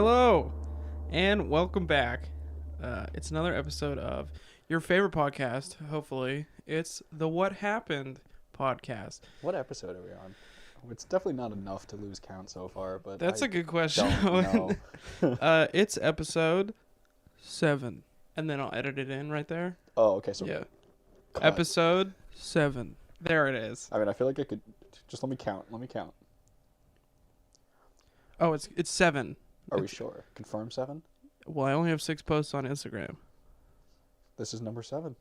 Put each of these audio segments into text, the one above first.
Hello, and welcome back. It's another episode of your favorite podcast, hopefully. It's the What Happened podcast. What episode are we on? It's definitely not enough to lose count so far, but That's a good question. Don't know. It's episode 7, and then I'll edit it in right there. Oh, okay, so yeah. cut. Episode 7. There it is. I mean, I feel like I could just let me count. Oh, it's 7. Are we sure? Confirm 7? Well, I only have 6 posts on Instagram. This is number 7.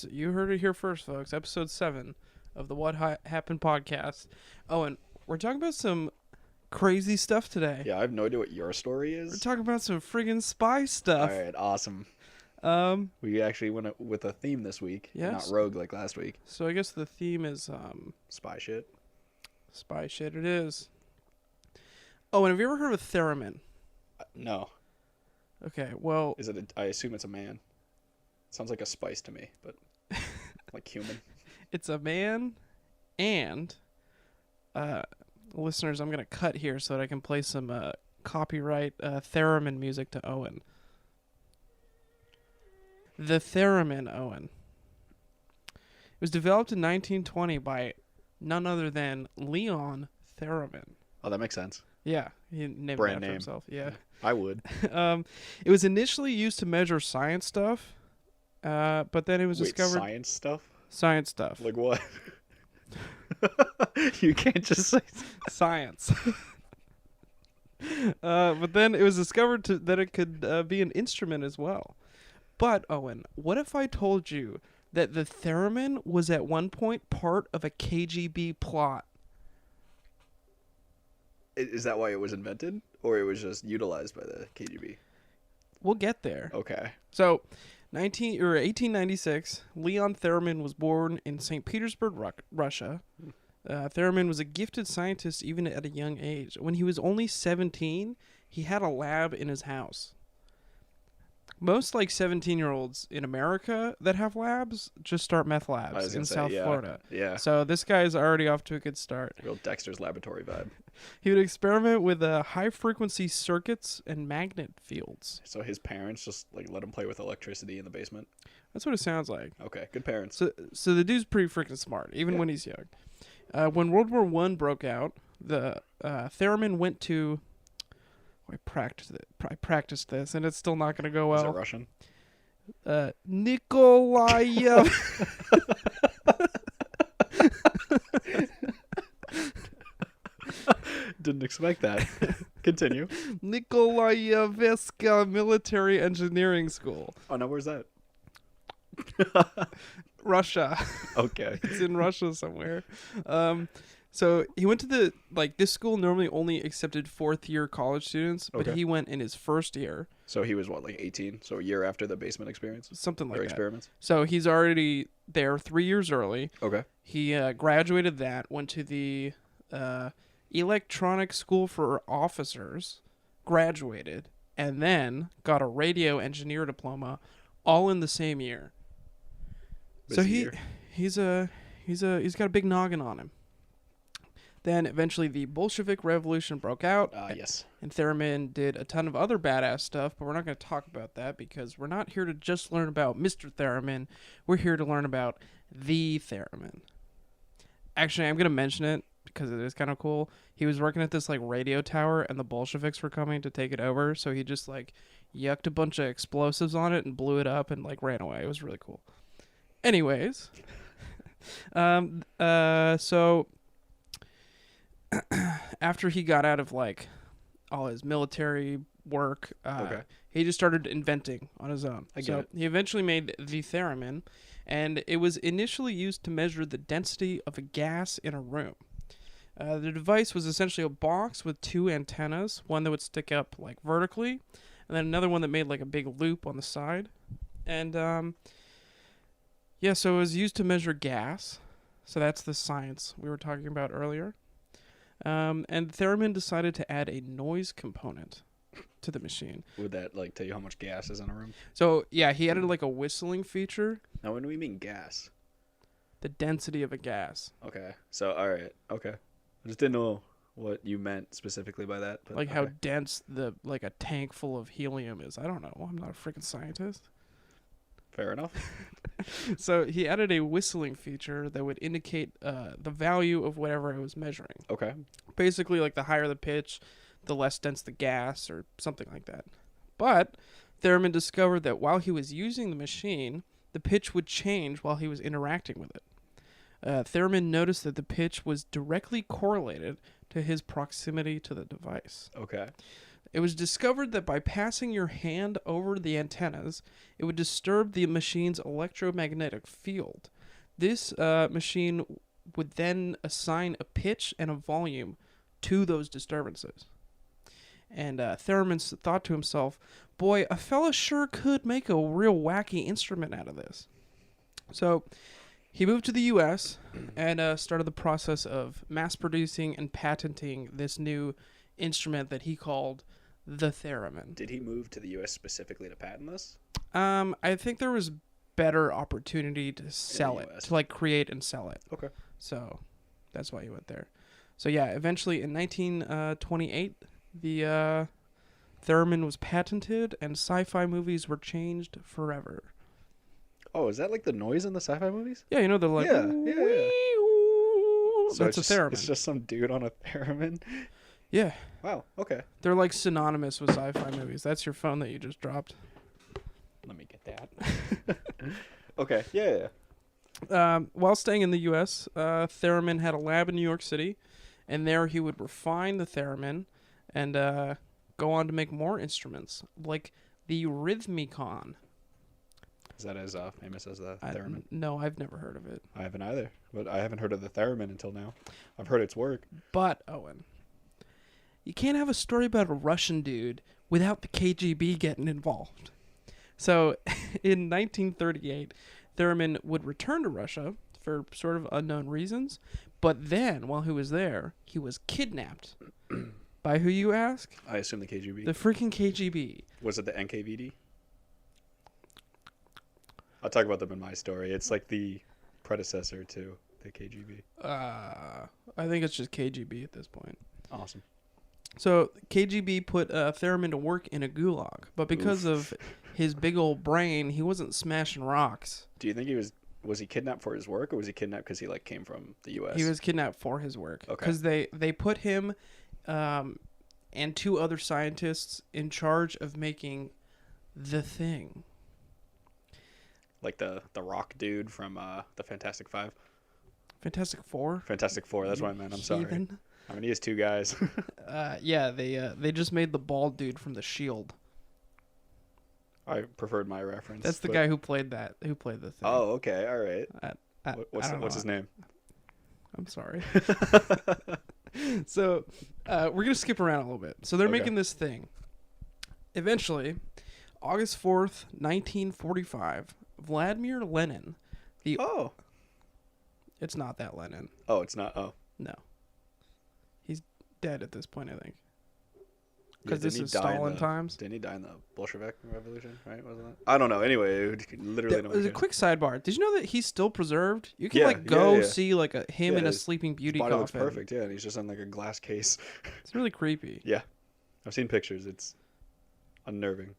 You heard it here first, folks. Episode 7 of the What Happened podcast. Oh, and we're talking about some crazy stuff today. Yeah, I have no idea what your story We're is. talking about some friggin' spy stuff. All right, awesome. We actually went with a theme this week, yes. not rogue like last week. So I guess the theme is Spy shit. Spy shit. It is. Oh, and have you ever heard of Theremin? No. Okay, well, Is it? I assume it's a man. Sounds like a spice to me, but like human. it's a man, and listeners, I'm gonna cut here so that I can play some copyright Theremin music to Owen. The Theremin, Owen. It was developed in 1920 by none other than Leon Theremin. Oh, that makes sense. Yeah, he named it Brand after name. himself. Yeah. I would. It was initially used to measure science stuff, but then it was discovered Science stuff? science stuff. Like what? You can't just say Science. But then it was discovered that it could be an instrument as well. But, Owen, what if I told you that the theremin was at one point part of a KGB plot? Is that why it was invented? Or it was just utilized by the KGB? We'll get there. Okay. So, 1896, Leon Theremin was born in St. Petersburg, Russia. Theremin was a gifted scientist even at a young age. When he was only 17, he had a lab in his house. Most 17-year-olds in America that have labs just start meth labs in South Florida. Yeah. So this guy's already off to a good start. Real Dexter's Laboratory vibe. He would experiment with high-frequency circuits and magnet fields. So his parents just let him play with electricity in the basement? That's what it sounds like. Okay, good parents. So the dude's pretty freaking smart, even when he's young. When World War I broke out, the Theremin went to... I practiced this, and it's still not going to go well. Is it Russian? Nikolayev. Didn't expect that. Continue. Nikolayeviska Military Engineering School. Oh, no, where's that? Russia. Okay. It's in Russia somewhere. So he went to this school normally only accepted 4th-year college students, but he went in his first year. So he was 18? So a year after the basement experience? Something like or that. Experiments? So he's already there 3 years early. Okay. He graduated that, went to the Electronic School for Officers, graduated, and then got a radio engineer diploma, all in the same year. Busy So he's got a big noggin on him. Then eventually the Bolshevik Revolution broke out. Yes. And Theremin did a ton of other badass stuff, but we're not going to talk about that because we're not here to just learn about Mr. Theremin. We're here to learn about the Theremin. Actually, I'm going to mention it because it is kind of cool. He was working at this radio tower and the Bolsheviks were coming to take it over, so he just yucked a bunch of explosives on it and blew it up and ran away. It was really cool. Anyways, so after he got out of all his military work, he just started inventing on his own. He eventually made the Theremin, and it was initially used to measure the density of a gas in a room. The device was essentially a box with 2 antennas, one that would stick up vertically, and then another one that made a big loop on the side. And so it was used to measure gas. So that's the science we were talking about earlier. And Theremin decided to add a noise component to the machine. Would that tell you how much gas is in a room? So yeah, he added a whistling feature. Now, when do we mean gas? The density of a gas. Okay. So all right. Okay. I just didn't know what you meant specifically by that. But Like how dense a tank full of helium is. I don't know. I'm not a freaking scientist. Fair enough. So he added a whistling feature that would indicate the value of whatever I was measuring. Okay. Basically, like the higher the pitch, the less dense the gas, or something like that. But Theremin discovered that while he was using the machine, the pitch would change while he was interacting with it. Theremin noticed that the pitch was directly correlated to his proximity to the device. Okay. It was discovered that by passing your hand over the antennas, it would disturb the machine's electromagnetic field. This machine would then assign a pitch and a volume to those disturbances. And Theremin thought to himself, boy, a fella sure could make a real wacky instrument out of this. So he moved to the U.S. and started the process of mass producing and patenting this new instrument that he called the Theremin. Did he move to the U.S. specifically to patent this? I think there was better opportunity to sell it, US. to like create and sell it. Okay. So that's why he went there. So yeah, eventually in 1928, the Theremin was patented and sci-fi movies were changed forever. Oh, is that like the noise in the sci-fi movies? Yeah, you know, they're like, Yeah. So that's a theremin. It's just some dude on a theremin. Yeah, Wow. Okay. they're like synonymous with sci-fi movies. That's your phone that you just dropped. Let me get that. Okay. Yeah. While staying in the U.S., Theremin had a lab in New York City, and there he would refine the Theremin and go on to make more instruments, like the Rhythmicon. Is that as famous as the theremin? No, I've never heard of it. I haven't either, but I haven't heard of the theremin until now. I've heard its work. But, Owen, you can't have a story about a Russian dude without the KGB getting involved. So, in 1938, Theremin would return to Russia for sort of unknown reasons, but then, while he was there, he was kidnapped. By who, you ask? I assume the KGB. The freaking KGB. Was it the NKVD? I'll talk about them in my story. It's like the predecessor to the KGB. I think it's just KGB at this point. Awesome. So KGB put Theremin to work in a gulag, but because of his big old brain, he wasn't smashing rocks. Do you think he was he kidnapped for his work, or was he kidnapped because he like came from the U.S.? He was kidnapped for his work. Okay. Because they put him and two other scientists in charge of making the thing. Like the rock dude from the Fantastic Five. Fantastic Four? Fantastic Four, that's what I meant. I'm sorry. Heathen. I mean, he has two guys. Yeah, they just made the bald dude from The Shield. I preferred my reference. That's the guy who played the thing. Oh, okay, all right. I What's his name? I'm sorry. So, we're gonna skip around a little bit. So they're Okay. making this thing. Eventually, August 4th, 1945, Vladimir Lenin. Oh, It's not that Lenin. it's not. Oh, No. He's dead at this point, I think. yeah, Because didn't this he is die in Stalin the- times. Didn't he die in the Bolshevik Revolution? Right? Wasn't it? I don't know. Anyway, literally. There's a quick sidebar. Did you know that he's still preserved? You can Yeah, go yeah. see like him Yeah, in a his Sleeping Beauty His body looks coffin. perfect. Yeah, and he's just in like a glass case. It's really creepy. Yeah, I've seen pictures. It's unnerving.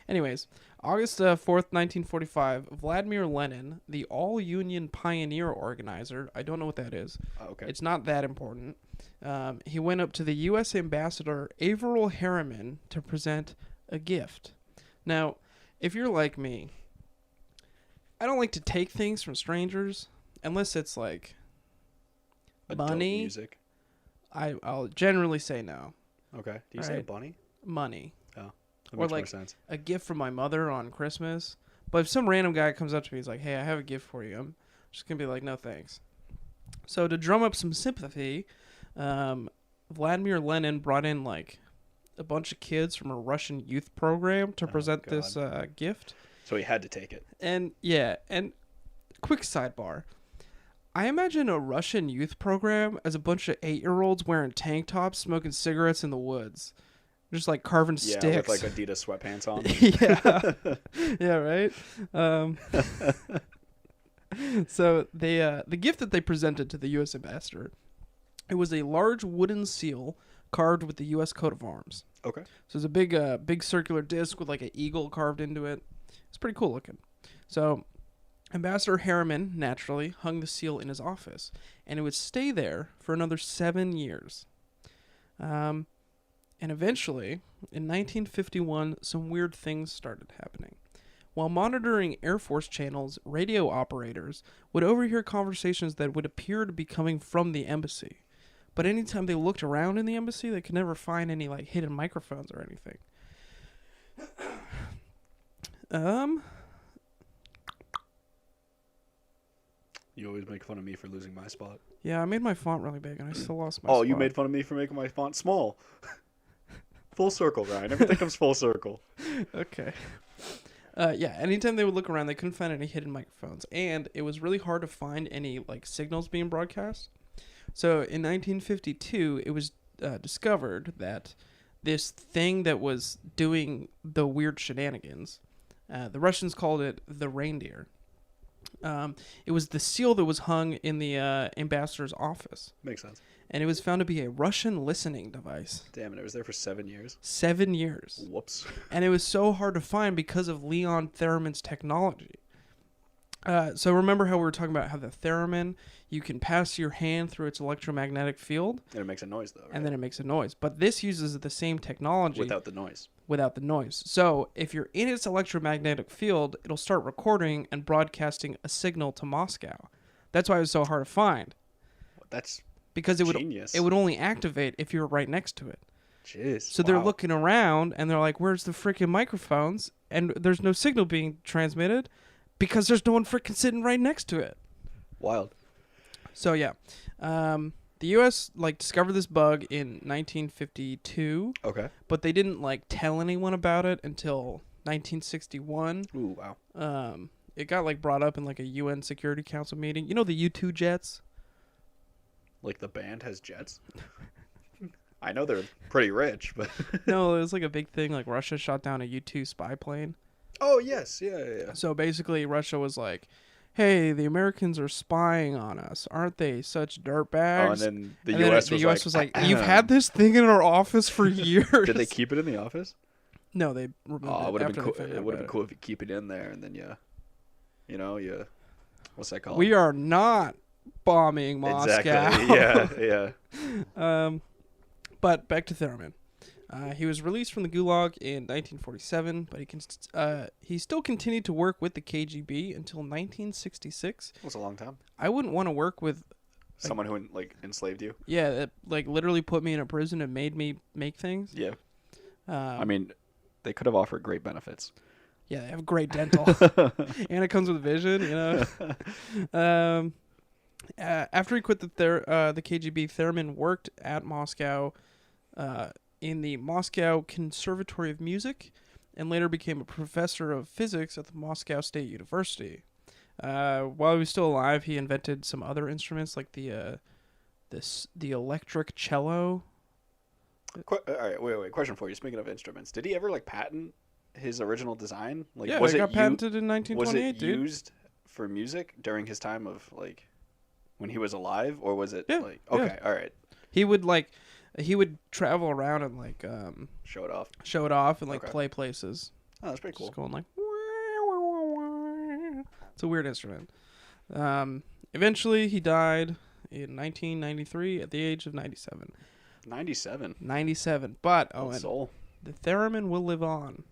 Anyways, August 4th, 1945, Vladimir Lenin, the all-union pioneer organizer, I don't know what that is. Okay. It's not that important. He went up to the U.S. ambassador, Averell Harriman, to present a gift. Now, if you're like me, I don't like to take things from strangers unless it's like Adult money. music. I'll generally say no. Okay. Do you say a Right. bunny? Money. That Or makes like- more sense. A gift from my mother on Christmas. But if some random guy comes up to me, he's like, hey, I have a gift for you. I'm just going to be like, no thanks. So to drum up some sympathy, Vladimir Lenin brought in like a bunch of kids from a Russian youth program to present this gift. So he had to take it. And yeah, and quick sidebar. I imagine a Russian youth program as a bunch of 8-year-olds wearing tank tops, smoking cigarettes in the woods. Just like carving Yeah, sticks. with like Adidas sweatpants on. Yeah. Yeah, right? So they the gift that they presented to the U.S. ambassador It was a large wooden seal carved with the U.S. coat of arms. Okay. So it's a big circular disc with like an eagle carved into it. It's pretty cool looking. So Ambassador Harriman naturally hung the seal in his office, and it would stay there for another 7 years. And eventually, in 1951, some weird things started happening. While monitoring Air Force channels, radio operators would overhear conversations that would appear to be coming from the embassy. But anytime they looked around in the embassy, they could never find any like hidden microphones or anything. You always make fun of me for losing my spot. Yeah, I made my font really big, and I still lost my Oh, spot. you made fun of me for making my font small. Full circle, Ryan. Everything comes full circle. Okay. Yeah, anytime they would look around, they couldn't find any hidden microphones, and it was really hard to find any like signals being broadcast. So in 1952, it was discovered that this thing that was doing the weird shenanigans, the Russians called it the reindeer. It was the seal that was hung in the ambassador's office, Makes sense. and it was found to be a Russian listening device. Damn it, it was there for 7 years. 7 years. Whoops. And it was so hard to find because of Leon Theremin's technology. So remember how we were talking about how the Theremin, you can pass your hand through its electromagnetic field, And it makes a noise, though, right? and then it makes a noise. But this uses the same technology Without the noise. without the noise. So if you're in its electromagnetic field, it'll start recording and broadcasting a signal to Moscow. That's why it was so hard to find, That's because genius. it would only activate if you were right next to it. Jeez. So they're looking around and they're like, "Where's the freaking microphones?" And there's no signal being transmitted because there's no one freaking sitting right next to it. Wild. So yeah, the U.S. like discovered this bug in 1952, Okay. but they didn't like tell anyone about it until 1961. Ooh, wow. It got like brought up in like a UN Security Council meeting. You know the U-2 jets? Like the band has jets? I know they're pretty rich, but... No, it was like a big thing. Like Russia shot down a U-2 spy plane. Oh, yes. Yeah. So basically, Russia was like, "Hey, the Americans are spying on us. Aren't they such dirtbags?" Oh, and then the And then U.S. the was US like... was like, "You've had this thing in our office for years." Did they keep it in the office? No, they removed Oh, it would have after been they cool. found It out would have about been cool if you keep it in there and then you what's that it. called? We are not bombing Moscow. Exactly. Yeah. But back to Theremin. He was released from the Gulag in 1947, but he still continued to work with the KGB until 1966. That's a long time. I wouldn't want to work with Someone who like enslaved you. yeah, that like literally put me in a prison and made me make things. Yeah. I mean, they could have offered great benefits. Yeah, they have great dental, and it comes with vision. You know. After he quit the KGB, Theremin worked at Moscow, in the Moscow Conservatory of Music, and later became a professor of physics at the Moscow State University. While he was still alive, he invented some other instruments like the electric cello. All right, wait. Question for you. Speaking of instruments, did he ever like patent his original design? Like, Yeah, was it got u- patented in Was 1928, it dude. used for music during his time of like when he was alive, or was it Yeah, like yeah. okay, all right, He would travel around and like show it off? show it off and like Okay. play places. Oh, that's pretty cool. Just going like. It's a weird instrument. Eventually, he died in 1993 at the age of 97. 97. 97. But Old Owen, soul. the Theremin will live on.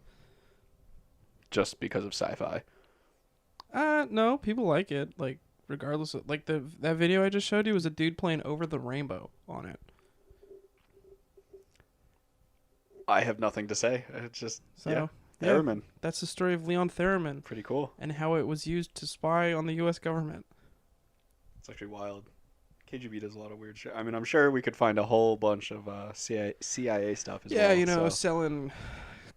Just because of sci-fi. No, people like it. Like regardless of like that video I just showed you was a dude playing Over the Rainbow on it. I have nothing to say. It's just So yeah, Theremin. that's the story of Leon Theremin Pretty cool. and how it was used to spy on the U.S. government. It's actually wild. KGB does a lot of weird shit. I mean, I'm sure we could find a whole bunch of CIA stuff as well. Yeah, you know, so. selling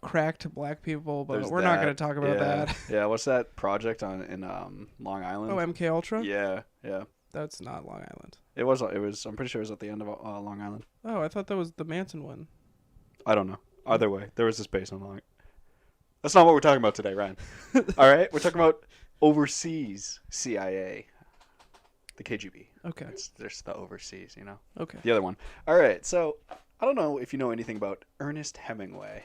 crack to black people, but There's we're not that. going to talk about Yeah. that. Yeah, what's that project in Long Island? Oh, MK Ultra? Yeah. That's not Long Island. It was. I'm pretty sure it was at the end of Long Island. Oh, I thought that was the Manson one. I don't know. Either way, there was a space on Long. That's not what we're talking about today, Ryan. All right, we're talking about overseas CIA. The KGB. Okay. There's the overseas, Okay. The other one. All right, so I don't know if you know anything about Ernest Hemingway.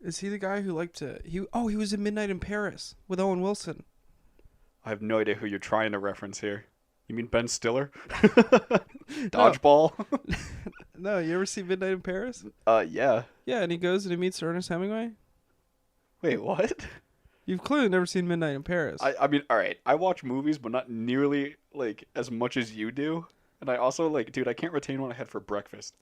Is he the guy who liked to? He was in Midnight in Paris with Owen Wilson. I have no idea who you're trying to reference here. You mean Ben Stiller? Dodgeball? No, you ever see Midnight in Paris? Yeah. Yeah, and he goes and he meets Ernest Hemingway. Wait, what? You've clearly never seen Midnight in Paris. I mean, all right. I watch movies, but not nearly like as much as you do. And I also dude, I can't retain what I had for breakfast.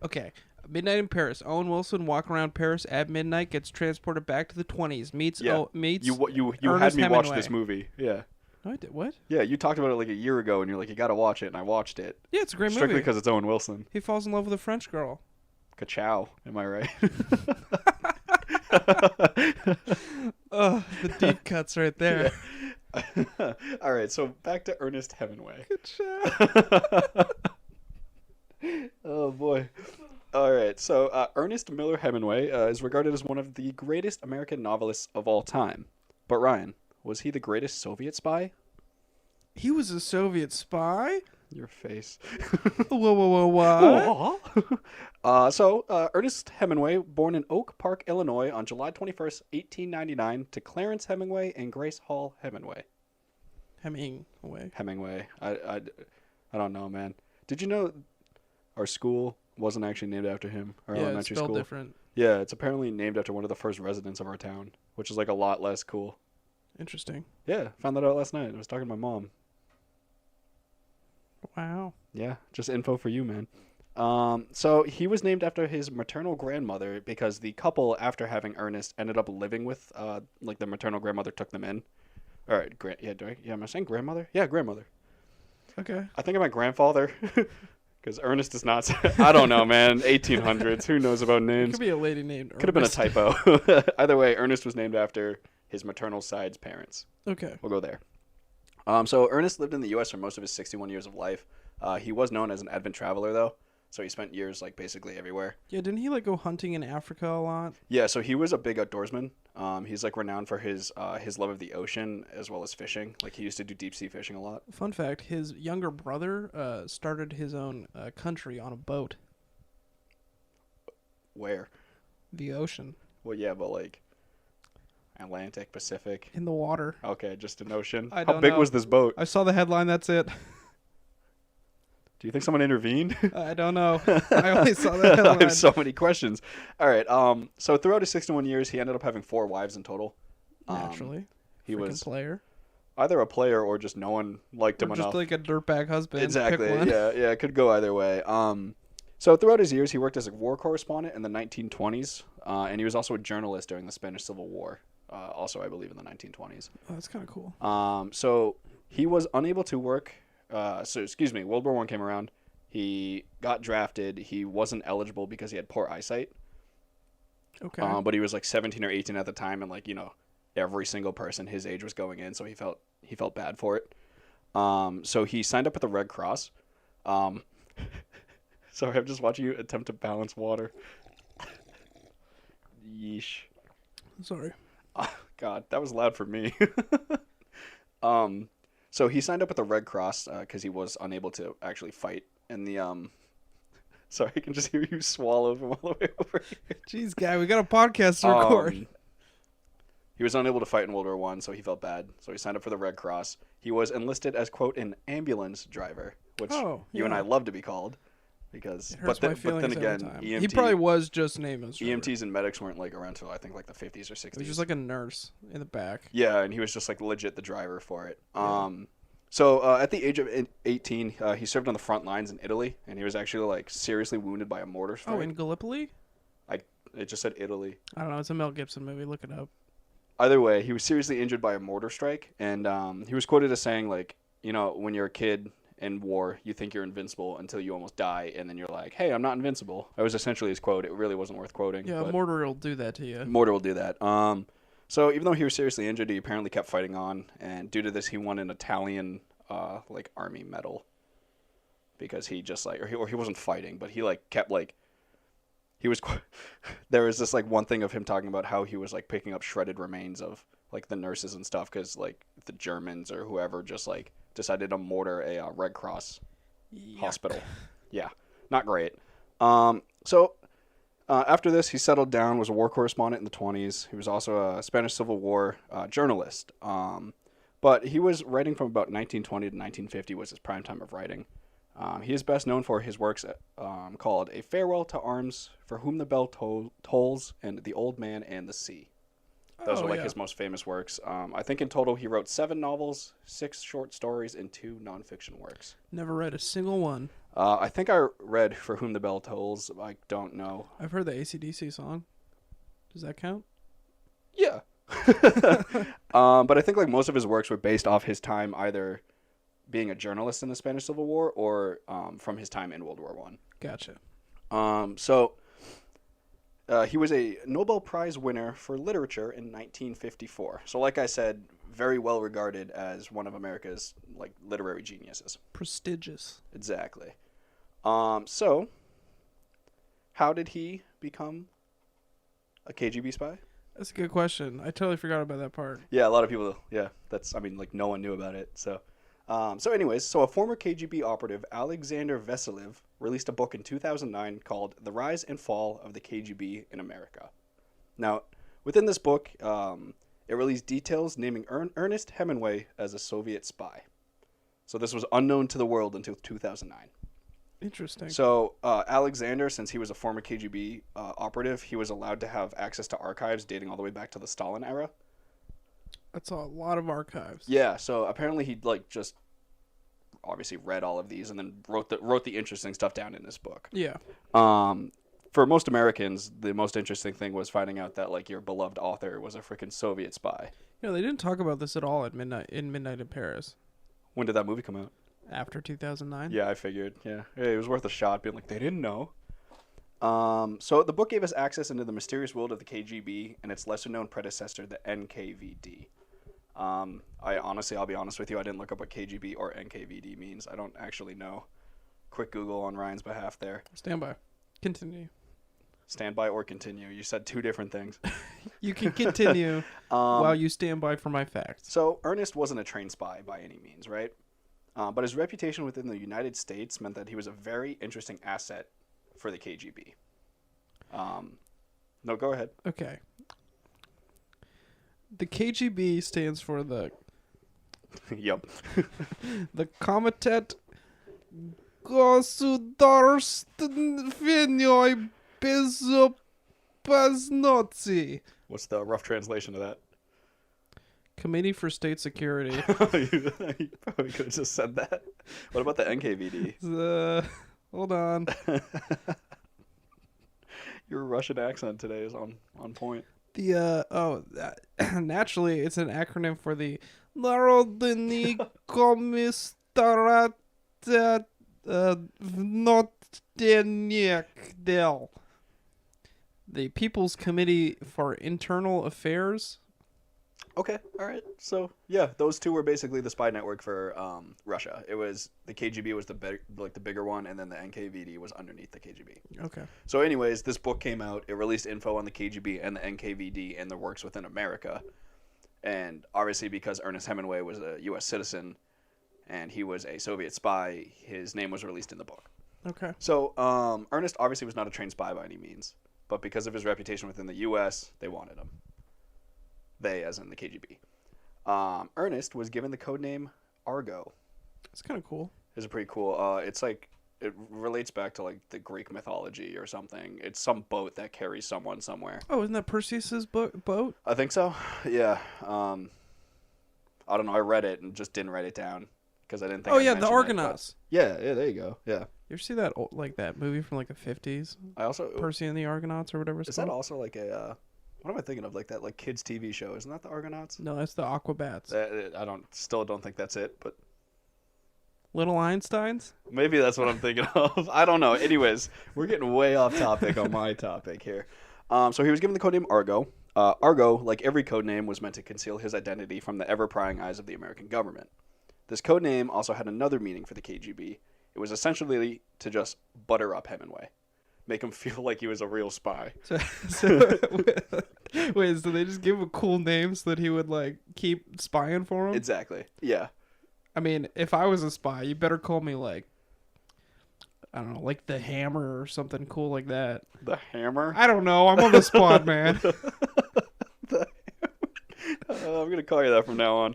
Okay, Midnight in Paris. Owen Wilson walking around Paris at midnight, gets transported back to the 20s, meets You had Ernest me Hemingway. watch this movie. Yeah. No, I did. What? Yeah, you talked about it like a year ago, and you're like, you gotta watch it, and I watched it. Yeah, it's a great Strictly movie. because it's Owen Wilson. He falls in love with a French girl. Ka-chow, am I right? Oh, the deep cuts right there. Yeah. All right, so back to Ernest Hemingway. Good job. Oh boy. All right, so Ernest Miller Hemingway is regarded as one of the greatest American novelists of all time. But Ryan, was he the greatest Soviet spy? He was a Soviet spy? Your face. Whoa, what? So Ernest Hemingway, born in Oak Park, Illinois on July 21st, 1899, to Clarence Hemingway and Grace Hall Hemingway. Hemingway. I don't know, man. Did you know our school wasn't actually named after him? Our elementary it's spelled school. different. Yeah, it's apparently named after one of the first residents of our town, which is like a lot less cool. Interesting. Yeah, found that out last night. I was talking to my mom. Wow. Yeah, just info for you, man. So he was named after his maternal grandmother because the couple, after having Ernest, ended up living with, the maternal grandmother took them in. All right, am I saying grandmother? Yeah, grandmother. Okay. I think I meant grandfather, because Ernest is not. I don't know, man. 1800s. Who knows about It names? could be a lady named Ernest. Could have been a typo. Either way, Ernest was named after his maternal side's parents. Okay. We'll go there. So Ernest lived in the U.S. for most of his 61 years of life. He was known as an avid traveler, though. So he spent years basically everywhere. Yeah, didn't he go hunting in Africa a lot? Yeah, so he was a big outdoorsman. He's renowned for his love of the ocean as well as fishing. He used to do deep sea fishing a lot. Fun fact: his younger brother started his own country on a boat. Where? The ocean. Well, yeah, but Atlantic, Pacific. In the water. Okay, just an ocean. I How don't big know. was this boat? I saw the headline. That's it. Do you think someone intervened? I don't know. I only saw the headline. I have so many questions. All right. So throughout his 61 years, he ended up having 4 wives in total. Naturally. He Freaking was player. either a player or just no one liked him Or enough. just a dirtbag husband. Exactly. Pick one. Yeah, it could go either way. So throughout his years, he worked as a war correspondent in the 1920s, and he was also a journalist during the Spanish Civil War. Also, I believe in the 1920s. Oh, that's kind of cool. So he was unable to work. World War I came around. He got drafted. He wasn't eligible because he had poor eyesight. Okay. But he was 17 or 18 at the time, and every single person his age was going in, so he felt bad for it. So he signed up with the Red Cross. Sorry, I'm just watching you attempt to balance water. Yeesh. Sorry. Oh, God, that was loud for me. So he signed up with the Red Cross because he was unable to actually fight. And sorry, I can just hear you swallow from all the way over here. Jeez, guy, we got a podcast to record. He was unable to fight in World War I, so he felt bad. So he signed up for the Red Cross. He was enlisted as, quote, an ambulance driver, which you and I love to be called. Because, it hurts my feelings but then again, every time. EMT, he probably was just an ambulance driver. EMTs and medics weren't around until I think the 50s or 60s. He was just a nurse in the back. Yeah, and he was just legit the driver for it. Yeah. So at the age of 18, he served on the front lines in Italy, and he was actually seriously wounded by a mortar strike. Oh, in Gallipoli? It just said Italy. I don't know. It's a Mel Gibson movie. Look it up. Either way, he was seriously injured by a mortar strike, and he was quoted as saying, when you're a kid in war, you think you're invincible until you almost die, and then you're like, hey, I'm not invincible. That was essentially his quote. It really wasn't worth quoting. Yeah, mortar will do that to you. Mortar will do that. So even though he was seriously injured, he apparently kept fighting on, and due to this, he won an Italian army medal because he just or he wasn't fighting, but he kept he was. There was this one thing of him talking about how he was picking up shredded remains of the nurses and stuff because the Germans or whoever just decided to mortar a Red Cross Yuck. hospital. Yeah, not great. So after this, he settled down, was a war correspondent in the 20s. He was also a Spanish Civil War journalist. But he was writing from about 1920 to 1950 was his prime time of writing. He is best known for his works called A Farewell to Arms, For Whom the Bell Tolls, and The Old Man and the Sea. Those are his most famous works. I think in total he wrote 7 novels, 6 short stories, and 2 nonfiction works. Never read a single one. I think I read For Whom the Bell Tolls. I don't know. I've heard the AC/DC song. Does that count? Yeah. But I think like most of his works were based off his time either being a journalist in the Spanish Civil War or from his time in World War One. Gotcha. He was a Nobel Prize winner for literature in 1954. So like I said, very well regarded as one of America's like literary geniuses. Prestigious. Exactly. So how did he become a KGB spy? That's a good question. I totally forgot about that part. Yeah, a lot of people. Yeah, no one knew about it. So a former KGB operative, Alexander Veseliv, released a book in 2009 called "The Rise and Fall of the KGB in America." Now, within this book, it released details naming Ernest Hemingway as a Soviet spy. So this was unknown to the world until 2009. Interesting. So Alexander, since he was a former KGB operative, he was allowed to have access to archives dating all the way back to the Stalin era. That's a lot of archives. Yeah, so apparently he just obviously read all of these and then wrote the interesting stuff down in this book. Yeah. For most Americans, the most interesting thing was finding out that like your beloved author was a freaking Soviet spy. They didn't talk about this at all at Midnight in Paris. When did that movie come out? After 2009. Yeah, I figured. Yeah, it was worth a shot being like, they didn't know. So the book gave us access into the mysterious world of the KGB and its lesser-known predecessor, the NKVD. I'll be honest with you, I didn't look up what KGB or NKVD means. I don't actually know. Quick Google on Ryan's behalf there. Stand by. Continue. Stand by or continue. You said 2 different things. You can continue while you stand by for my facts. So Ernest wasn't a trained spy by any means, right? But his reputation within the United States meant that he was a very interesting asset for the KGB. No, go ahead. Okay. The KGB stands for the Yep. the Komitet Государственной Безопасности. What's the rough translation of that? Committee for State Security. You probably could have just said that. What about the NKVD? Hold on. Your Russian accent today is on point. Naturally, it's an acronym for the Народный комиссариат внутренних дел. The People's Committee for Internal Affairs. Okay, all right. So yeah, those two were basically the spy network for Russia. It was the KGB was the bigger one, and then the NKVD was underneath the KGB. Okay. So, anyways, this book came out. It released info on the KGB and the NKVD and their works within America. And obviously, because Ernest Hemingway was a U.S. citizen and he was a Soviet spy, his name was released in the book. Okay. So, Ernest obviously was not a trained spy by any means, but because of his reputation within the U.S., they wanted him. They, as in the KGB. Ernest was given the codename Argo. It's kind of cool. It's pretty cool. It's like it relates back to like the Greek mythology or something. It's some boat that carries someone somewhere. Oh, isn't that Perseus's boat? I think so. Yeah. I don't know. I read it and just didn't write it down because I didn't think. Oh yeah, the Argonauts. Yeah. There you go. Yeah. You ever see that that movie from like the 50s? I also Percy and the Argonauts or whatever. Is that also like a? What am I thinking of? Like that, like kids TV show? Isn't that the Argonauts? No, that's the Aquabats. I don't think that's it, but Little Einsteins. Maybe that's what I'm thinking of. I don't know. Anyways, we're getting way off topic on my topic here. So he was given the codename Argo. Argo, like every codename, was meant to conceal his identity from the ever-prying eyes of the American government. This codename also had another meaning for the KGB. It was essentially to just butter up Hemingway. Make him feel like he was a real spy. Wait, so they just give him a cool name so that he would like keep spying for him? Exactly. Yeah. I mean, if I was a spy, you better call me like, I don't know, like the Hammer or something cool like that. The Hammer? I don't know. I'm on the spot, man. The I'm gonna call you that from now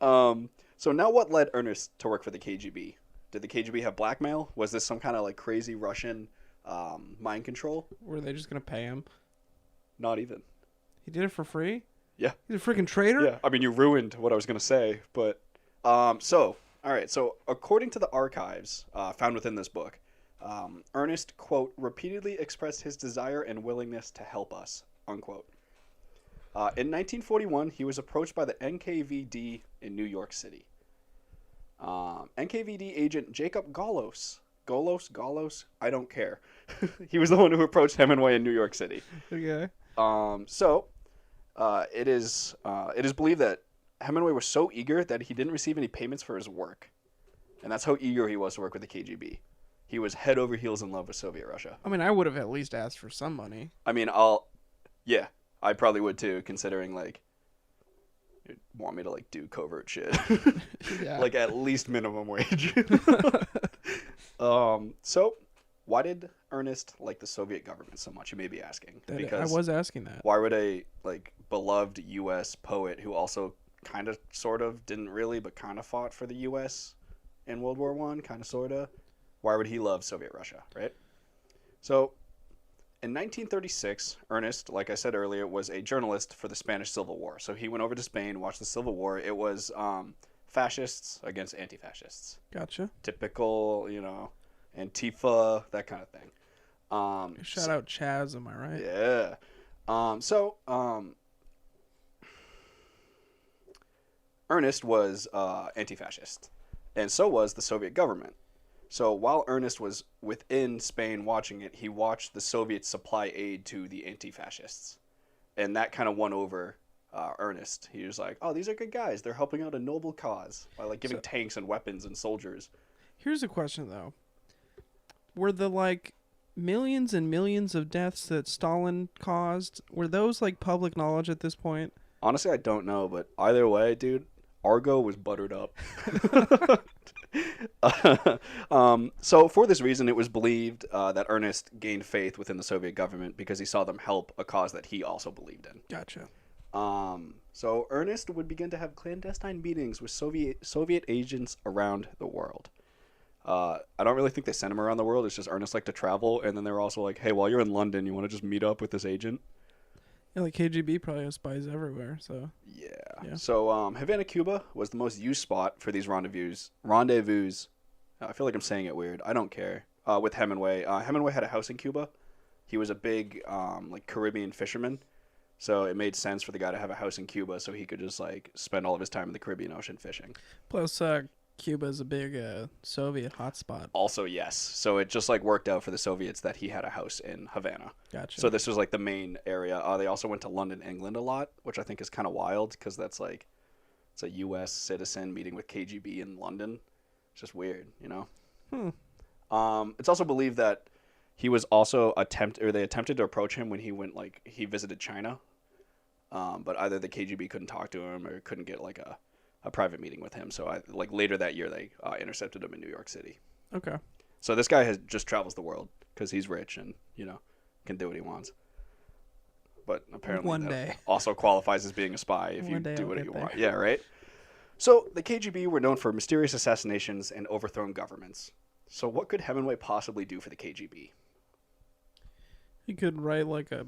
on. So now what led Ernest to work for the KGB? Did the KGB have blackmail? Was this some kind of like crazy Russian mind control? Were they just gonna pay him? Not even. He did it for free? Yeah. He's a freaking traitor? Yeah. I mean, you ruined what I was gonna say, but all right. So according to the archives found within this book, Ernest, quote, repeatedly expressed his desire and willingness to help us, unquote. In 1941, he was approached by the NKVD in New York City. NKVD agent Jacob Gallos, I don't care. He was the one who approached Hemingway in New York City. Okay. It is believed that Hemingway was so eager that he didn't receive any payments for his work, and that's how eager he was to work with the KGB. He was head over heels in love with Soviet Russia. I mean, I would have at least asked for some money. I mean, yeah, I probably would too, considering like you'd want me to like do covert shit, Yeah. like at least minimum wage. So why did Ernest like the Soviet government so much? You may be asking. I was asking that. Why would a like beloved U.S. poet who also kind of sort of didn't really but kind of fought for the U.S. in World War I, kind of sort of, why would he love Soviet Russia, right? So in 1936, Ernest, like I said earlier, was a journalist for the Spanish Civil War. So he went over to Spain, watched the Civil War. It was fascists against anti-fascists. Gotcha. Typical, you know, Antifa, that kind of thing. Shout out Chaz, am I right? Yeah. Ernest was anti-fascist, and so was the Soviet government. So while Ernest was within Spain watching it, he watched the Soviets supply aid to the anti-fascists, and that kind of won over Ernest. He was like, "Oh, these are good guys. They're helping out a noble cause by like giving tanks and weapons and soldiers." Here's a question though: were the like millions and millions of deaths that Stalin caused, were those like public knowledge at this point? Honestly, I don't know, but either way, dude, Argo was buttered up. So for this reason, it was believed that Ernest gained faith within the Soviet government because he saw them help a cause that he also believed in. Gotcha. So Ernest would begin to have clandestine meetings with Soviet agents around the world. I don't really think they sent him around the world. It's just Ernest liked to travel, and then they were also like, "Hey, while you're in London, you want to just meet up with this agent?" Yeah, like KGB probably has spies everywhere, so. Yeah. So Havana, Cuba was the most used spot for these rendezvous. I feel like I'm saying it weird. I don't care. With Hemingway. Hemingway had a house in Cuba. He was a big like Caribbean fisherman. So it made sense for the guy to have a house in Cuba so he could just like spend all of his time in the Caribbean Ocean fishing. Plus, Cuba is a big Soviet hotspot. Also, yes. So it just like worked out for the Soviets that he had a house in Havana. Gotcha. So this was like the main area. They also went to London, England a lot, which I think is kind of wild because that's like it's a U.S. citizen meeting with KGB in London. It's just weird, you know. It's also believed that he was also they attempted to approach him when he visited China, but either the KGB couldn't talk to him or couldn't get like a private meeting with him. So later that year they intercepted him in New York City. Okay. So this guy just travels the world because he's rich and can do what he wants. But apparently One that day. also qualifies as being a spy if you One day do I'll what get you there. want. Yeah, right. So the KGB were known for mysterious assassinations and overthrown governments. So what could Hemingway possibly do for the KGB? You could write like a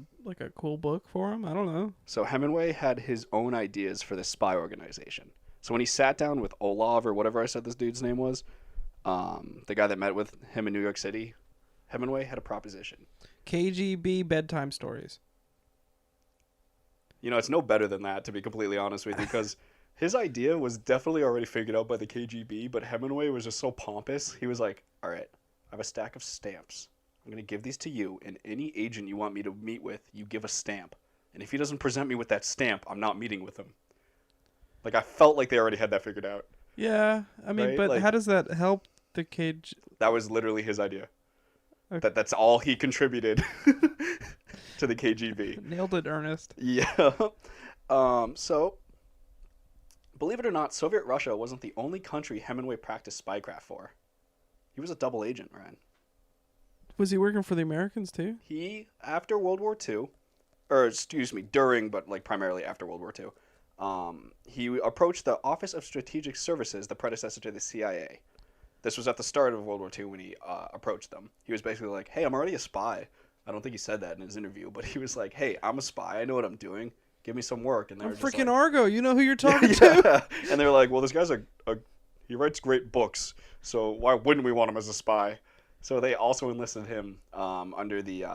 cool book for him. I don't know. So Hemingway had his own ideas for this spy organization. So when he sat down with Olav, or whatever I said this dude's name was, the guy that met with him in New York City, Hemingway had a proposition. KGB bedtime stories. It's no better than that, to be completely honest with you, because his idea was definitely already figured out by the KGB, but Hemingway was just so pompous. He was like, all right, I have a stack of stamps. I'm going to give these to you, and any agent you want me to meet with, you give a stamp. And if he doesn't present me with that stamp, I'm not meeting with him. Like, I felt like they already had that figured out. Yeah, I mean, Right? but Like- how does that help the KGB? That was literally his idea. Okay. That's all he contributed to the KGB. Nailed it, Ernest. Yeah. So believe it or not, Soviet Russia wasn't the only country Hemingway practiced spycraft for. He was a double agent, Ryan. Was he working for the Americans too? He, after World War II, or excuse me, during, but like primarily after World War II, he approached the Office of Strategic Services, the predecessor to the CIA. This was at the start of World War II when he approached them. He was basically like, hey, I'm already a spy. I don't think he said that in his interview, but he was like, hey, I'm a spy. I know what I'm doing. Give me some work. And I'm they're just freaking like, Argo. You know who you're talking to? And they're like, well, this guy's he writes great books, so why wouldn't we want him as a spy? So they also enlisted him under the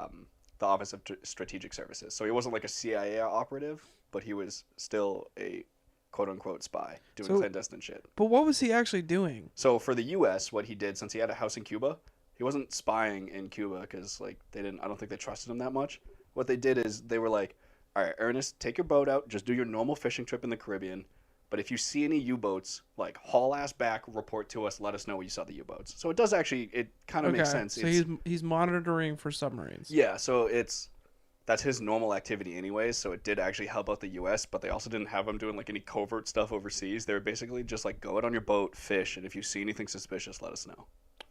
Office of Strategic Services. So he wasn't like a CIA operative, but he was still a quote-unquote spy doing clandestine shit. But what was he actually doing? So for the U.S., what he did, since he had a house in Cuba, he wasn't spying in Cuba because like I don't think they trusted him that much. What they did is they were like, all right, Ernest, take your boat out, just do your normal fishing trip in the Caribbean. But if you see any U-boats, like haul ass back, report to us, let us know when you saw the U-boats. So it does actually, it kind of makes sense. So he's monitoring for submarines. Yeah, so that's his normal activity anyways, so it did actually help out the U.S., but they also didn't have him doing like any covert stuff overseas. They were basically just like, go out on your boat, fish, and if you see anything suspicious, let us know.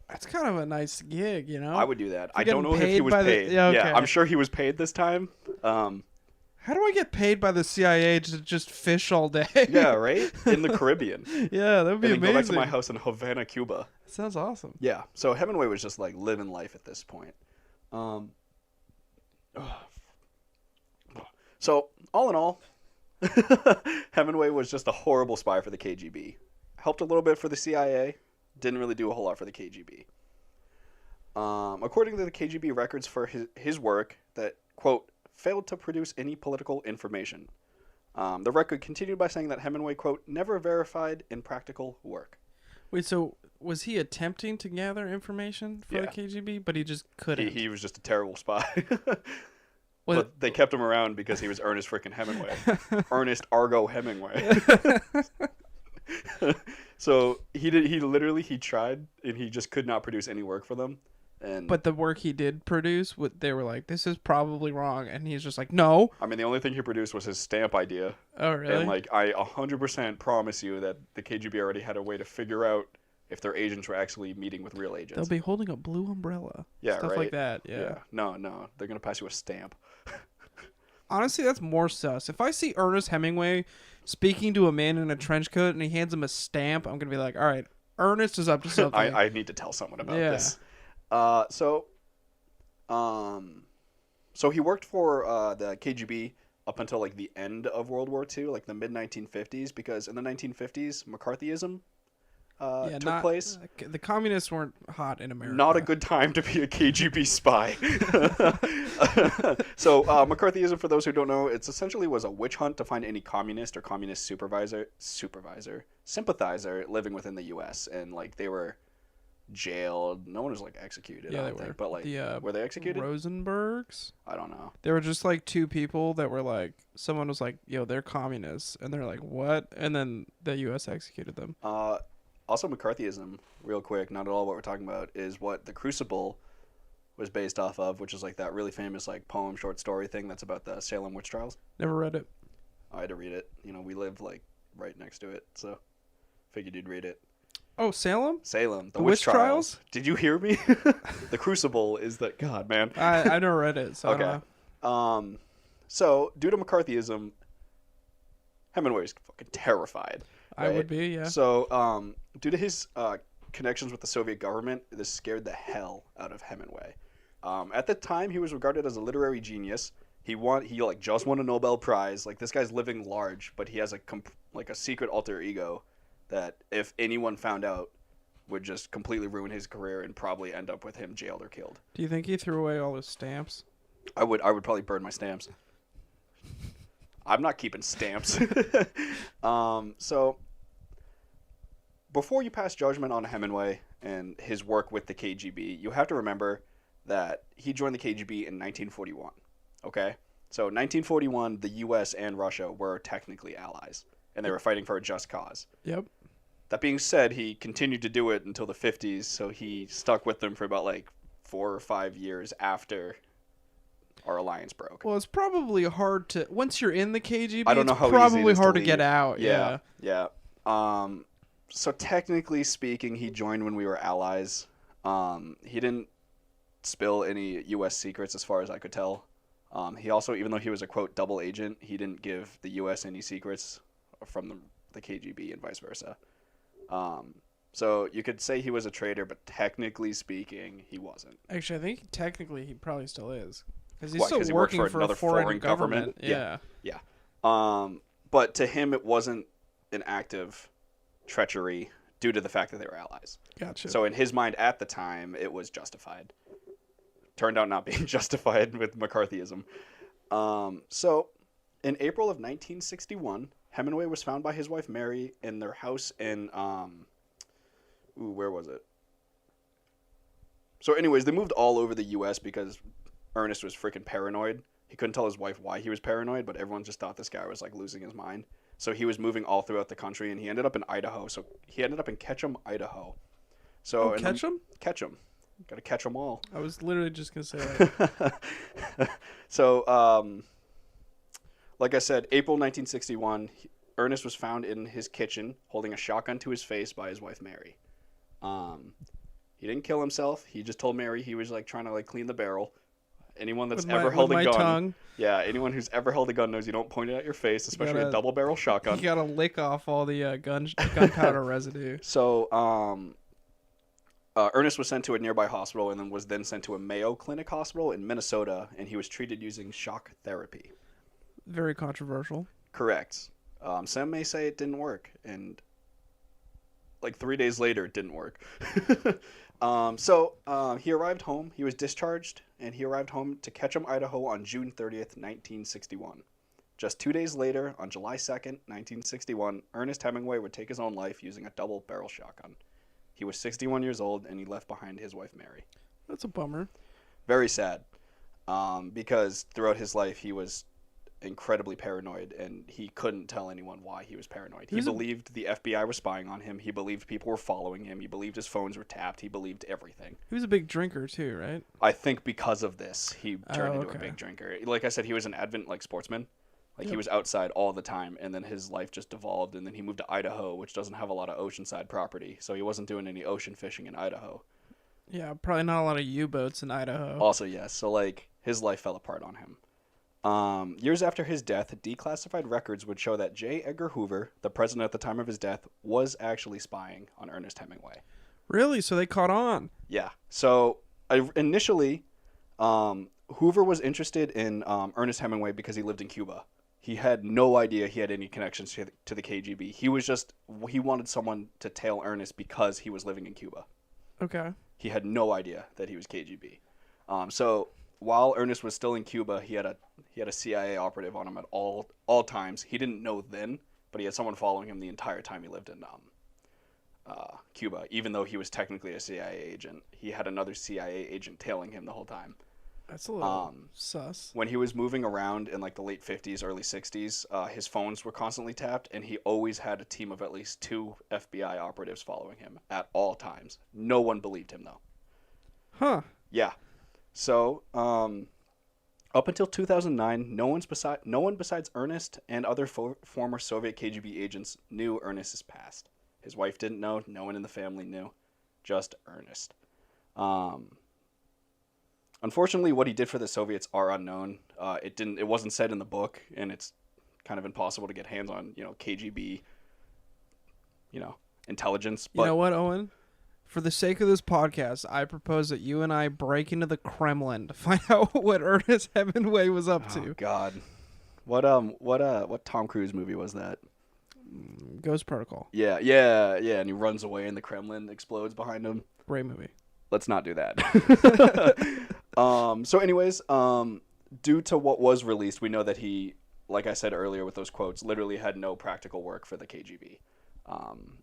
That's kind of a nice gig, you know? I would do that. I don't know if he was paid. Yeah, I'm sure he was paid this time. How do I get paid by the CIA to just fish all day? Yeah, right? In the Caribbean. Yeah, that would be and then amazing. Go back to my house in Havana, Cuba. Sounds awesome. Yeah, so Hemingway was just like living life at this point. So, all in all, Hemingway was just a horrible spy for the KGB. Helped a little bit for the CIA, didn't really do a whole lot for the KGB. According to the KGB records for his work, that, quote, failed to produce any political information. The record continued by saying that Hemingway, quote, never verified in practical work. Wait, so was he attempting to gather information for the KGB, but he just couldn't? He was just a terrible spy. But they kept him around because he was Ernest freaking Hemingway. Ernest Argo Hemingway. So he tried, and he just could not produce any work for them. But the work he did produce, they were like, this is probably wrong. And he's just like, no. I mean, the only thing he produced was his stamp idea. Oh, really? And, like, I 100% promise you that the KGB already had a way to figure out if their agents were actually meeting with real agents. They'll be holding a blue umbrella. Yeah, Stuff right? like that, yeah. No. They're going to pass you a stamp. Honestly, that's more sus. If I see Ernest Hemingway speaking to a man in a trench coat and he hands him a stamp, I'm going to be like, all right, Ernest is up to something. I need to tell someone about this. So he worked for the KGB up until like the end of World War II, like the mid 1950s, because in the 1950s McCarthyism took place. The communists weren't hot in America. Not a good time to be a KGB spy. So McCarthyism, for those who don't know, it essentially was a witch hunt to find any communist or communist sympathizer living within the U.S. and like they were jailed. No one was like executed. Yeah, I don't think. But like, were they executed? Rosenbergs. I don't know. They were just like two people that were like, someone was like, "Yo, they're communists," and they're like, "What?" And then the U.S. executed them. Also, McCarthyism, real quick, not at all what we're talking about, is what The Crucible was based off of, which is like that really famous like poem short story thing that's about the Salem witch trials. Never read it. I had to read it. You know, we live like right next to it, so figured you'd read it. Oh, Salem? Salem. The witch trials? Did you hear me? The Crucible is the... God, man. I never read it, so okay. I don't know. So, due to McCarthyism, Hemingway was fucking terrified. Right? I would be, yeah. So, due to his connections with the Soviet government, this scared the hell out of Hemingway. At the time, he was regarded as a literary genius. He like just won a Nobel Prize. Like, this guy's living large, but he has a secret alter ego that if anyone found out would just completely ruin his career and probably end up with him jailed or killed. Do you think he threw away all his stamps? I would probably burn my stamps. I'm not keeping stamps. So before you pass judgment on Hemingway and his work with the KGB, you have to remember that he joined the KGB in 1941. Okay? So 1941, the US and Russia were technically allies. And they were fighting for a just cause. Yep. That being said, he continued to do it until the 50s, so he stuck with them for about like 4 or 5 years after our alliance broke. Well, it's probably hard to... Once you're in the KGB, I don't know it's how probably easy it is hard to leave. get out. Yeah. So technically speaking, he joined when we were allies. He didn't spill any U.S. secrets as far as I could tell. He also, even though he was a quote double agent, he didn't give the U.S. any secrets from the KGB and vice versa. So you could say he was a traitor, but technically speaking, he wasn't. Actually, I think technically he probably still is. Because he's Why? still 'Cause he worked working for for another a foreign foreign government. government? Yeah. But to him, it wasn't an active treachery due to the fact that they were allies. Gotcha. So in his mind at the time, it was justified. Turned out not being justified with McCarthyism. So in April of 1961, Hemingway was found by his wife Mary in their house in where was it? So anyways, they moved all over the U.S. because Ernest was freaking paranoid. He couldn't tell his wife why he was paranoid, but everyone just thought this guy was like losing his mind. So he was moving all throughout the country, and he ended up in Idaho. So he ended up in Ketchum, Idaho. So Ketchum? Ketchum. Got to catch them all. I was literally just going to say that. So, like I said, April 1961, Ernest was found in his kitchen holding a shotgun to his face by his wife Mary. He didn't kill himself. He just told Mary he was like trying to like clean the barrel. Anyone that's ever held a gun, tongue. Yeah, anyone who's ever held a gun knows you don't point it at your face, especially a double barrel shotgun. You gotta lick off all the gunpowder residue. So, Ernest was sent to a nearby hospital and then was sent to a Mayo Clinic hospital in Minnesota, and he was treated using shock therapy. Very controversial. Correct. Some may say it didn't work, and like 3 days later, it didn't work. He arrived home. He was discharged, and he arrived home to Ketchum, Idaho on June 30th, 1961. Just 2 days later, on July 2nd, 1961, Ernest Hemingway would take his own life using a double-barrel shotgun. He was 61 years old, and he left behind his wife, Mary. That's a bummer. Very sad, because throughout his life, he was incredibly paranoid, and he couldn't tell anyone why he was paranoid. He believed the FBI was spying on him. He believed people were following him. He believed his phones were tapped. He believed everything. He was a big drinker too, right? I think because of this, he turned into a big drinker. Like I said, he was an avid sportsman. He was outside all the time, and then his life just devolved, and then he moved to Idaho, which doesn't have a lot of oceanside property, so he wasn't doing any ocean fishing in Idaho. Yeah, probably not a lot of U-boats in Idaho. Also, yes. So, his life fell apart on him. Years after his death, declassified records would show that J. Edgar Hoover, the president at the time of his death, was actually spying on Ernest Hemingway. Really? So they caught on? Yeah. So, initially, Hoover was interested in Ernest Hemingway because he lived in Cuba. He had no idea he had any connections to the KGB. He wanted someone to tail Ernest because he was living in Cuba. Okay. He had no idea that he was KGB. So while Ernest was still in Cuba, he had a CIA operative on him at all times. He didn't know then, but he had someone following him the entire time he lived in Cuba. Even though he was technically a CIA agent, he had another CIA agent tailing him the whole time. That's a little sus. When he was moving around in the late 50s, early 60s, his phones were constantly tapped, and he always had a team of at least 2 FBI operatives following him at all times. No one believed him, though. Huh. Yeah. So, up until 2009, no one besides Ernest and other former Soviet KGB agents knew Ernest's past. His wife didn't know. No one in the family knew. Just Ernest. Unfortunately, what he did for the Soviets are unknown. It wasn't said in the book, and it's kind of impossible to get hands on, KGB, intelligence. But you know what, Owen? For the sake of this podcast, I propose that you and I break into the Kremlin to find out what Ernest Hemingway was up to. Oh God, what Tom Cruise movie was that? Ghost Protocol. Yeah, and he runs away and the Kremlin explodes behind him. Great movie. Let's not do that. So anyways, due to what was released, we know that he, like I said earlier with those quotes, literally had no practical work for the KGB.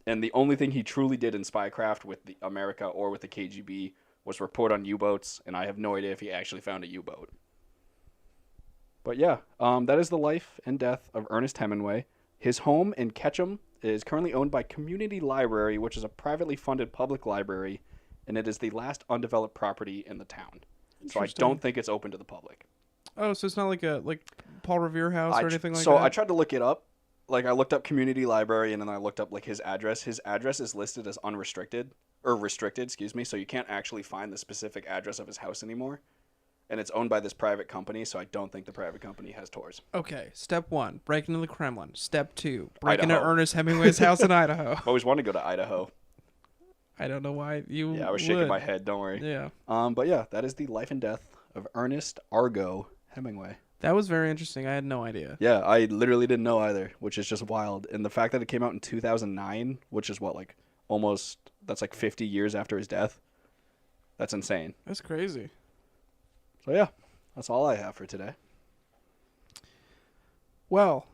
And the only thing he truly did in spycraft with the America or with the KGB was report on U-boats, and I have no idea if he actually found a U-boat. But yeah, that is the life and death of Ernest Hemingway. His home in Ketchum is currently owned by Community Library, which is a privately funded public library, and it is the last undeveloped property in the town. So I don't think it's open to the public. Oh, so it's not like Paul Revere house or anything like that? So I tried to look it up. like I looked up community library and then I looked up like his address. His address is listed as unrestricted or restricted, excuse me. So you can't actually find the specific address of his house anymore. And it's owned by this private company, so I don't think the private company has tours. Okay, step 1, break into the Kremlin. Step 2, break into Idaho. Ernest Hemingway's house in Idaho. I've always wanted to go to Idaho. I don't know why you Yeah, I was would. shaking my head. Don't worry. Yeah. But yeah, that is the life and death of Ernest Argo Hemingway. That was very interesting. I had no idea. Yeah, I literally didn't know either, which is just wild. And the fact that it came out in 2009, which is what, like almost, that's like 50 years after his death. That's insane. That's crazy. So yeah, that's all I have for today. Well,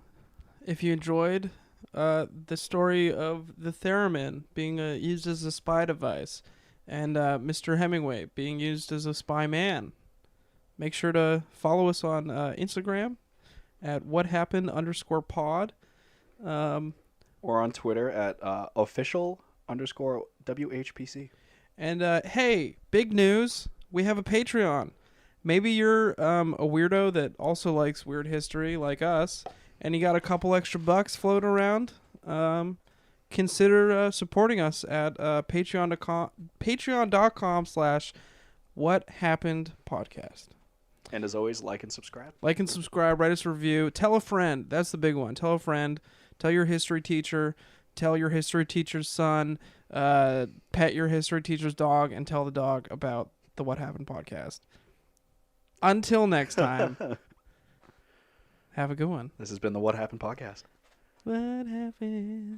if you enjoyed the story of the Theremin being used as a spy device and Mr. Hemingway being used as a spy man, make sure to follow us on Instagram at whathappened_pod. Or on Twitter at official_WHPC. And hey, big news. We have a Patreon. Maybe you're a weirdo that also likes weird history like us, and you got a couple extra bucks floating around. Consider supporting us at patreon.com/whathappenedpodcast. And as always, like and subscribe. Like and subscribe, write us a review. Tell a friend. That's the big one. Tell a friend. Tell your history teacher. Tell your history teacher's son. Pet your history teacher's dog, and tell the dog about the What Happened podcast. Until next time, have a good one. This has been the What Happened podcast. What happened?